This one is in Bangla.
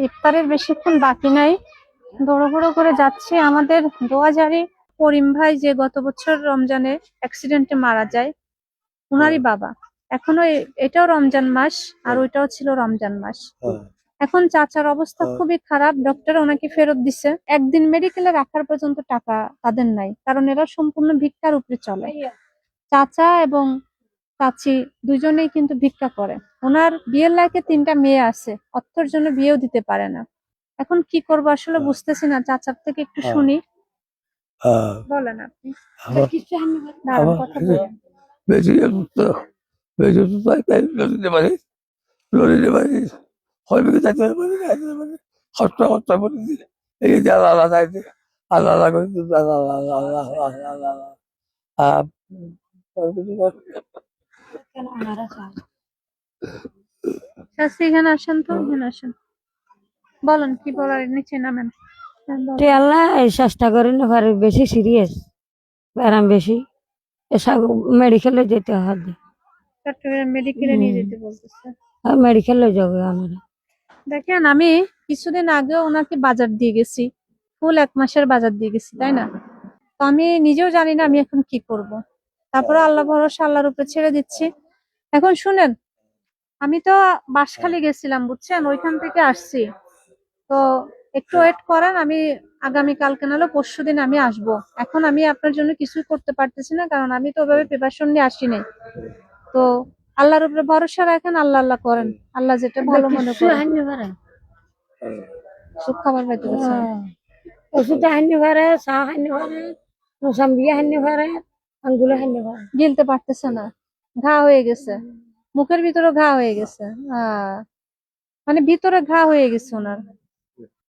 ইফতারের বেশিক্ষণ বাকি নাই, দৌড়াদৌড়ি করে যাচ্ছে। আমাদের দোয়াজারি করিম ভাই যে গত বছর রমজানে অ্যাক্সিডেন্টে মারা যায়, উনারই বাবা। এখনো এটাও রমজান মাস আর ওইটাও ছিল রমজান মাস। এখন চাচার অবস্থা খুবই খারাপ, ডক্টর ওনাকে ফেরত দিছে। একদিন মেডিকেলে রাখার পর্যন্ত টাকা তাদের নাই, কারণ এরা সম্পূর্ণ ভিক্ষার উপরে চলে। চাচা এবং চাচি দুজনেই কিন্তু ভিক্ষা করে। ওনার বিয়ের লাইকে 3টা মেয়ে আছে, অর্থের জন্য বিয়েও দিতে পারে না। এখন কি করব আসলে বুঝতেছি না, চাচার থেকে একটু শুনি। বলেন আপনি। দাঁড়ান, কথা বলেন। চাচি এখানে আসেন তো, এখানে আসেন, বলেন কি বলার, নিচে নামেন। আল্লাহ এই চেষ্টা করি না পারে, বেশি সিরিয়াস আরাম বেশি মেডিকেলে যেতে হবে। চট্টগ্রাম মেডিকেলে নিয়ে যেতে বলতেছে। মেডিকেলে যাবে আমরা। দেখেন, আমি কিছুদিন আগে ওনাকে বাজার দিয়ে গেছি, ফুল 1 মাসের বাজার দিয়ে গেছি, তাই না? তো আমি নিজেও জানি না আমি এখন কি করব। তারপরে আল্লাহ ভরসা, আল্লাহর উপরে ছেড়ে দিচ্ছি। এখন শুনেন, আমি তো বাঁশখালী গেছিলাম, বুঝছেন, ওইখান থেকে আসছি। তো একটু ওয়েট করেন, আমি আগামী কালকে নাহলে পরশুদিন আমি আসবো। এখন আমি আপনার জন্য কিছুই করতে পারতেছি না, কারণ আমি তো ওইভাবে প্রিপারেশন নিয়ে আসি নাই। তো আল্লাহর উপরে ভরসা রাখেন, আল্লাহ আল্লাহ করেন, আল্লাহ যেটা ভালো মনে করেন। সুখ খাবার পাইতে গেছে, ওষুধ হানি পারে, চা হানি পারে, মোসাম্বিয়া হানি পারে, আঙ্গুলে হানি পারে, গিলতে পারতেছে না, ঘা হয়ে গেছে, মুখের ভিতরে ঘা হয়ে গেছে। মানে ভিতরে ঘা হয়ে গেছে ওনার।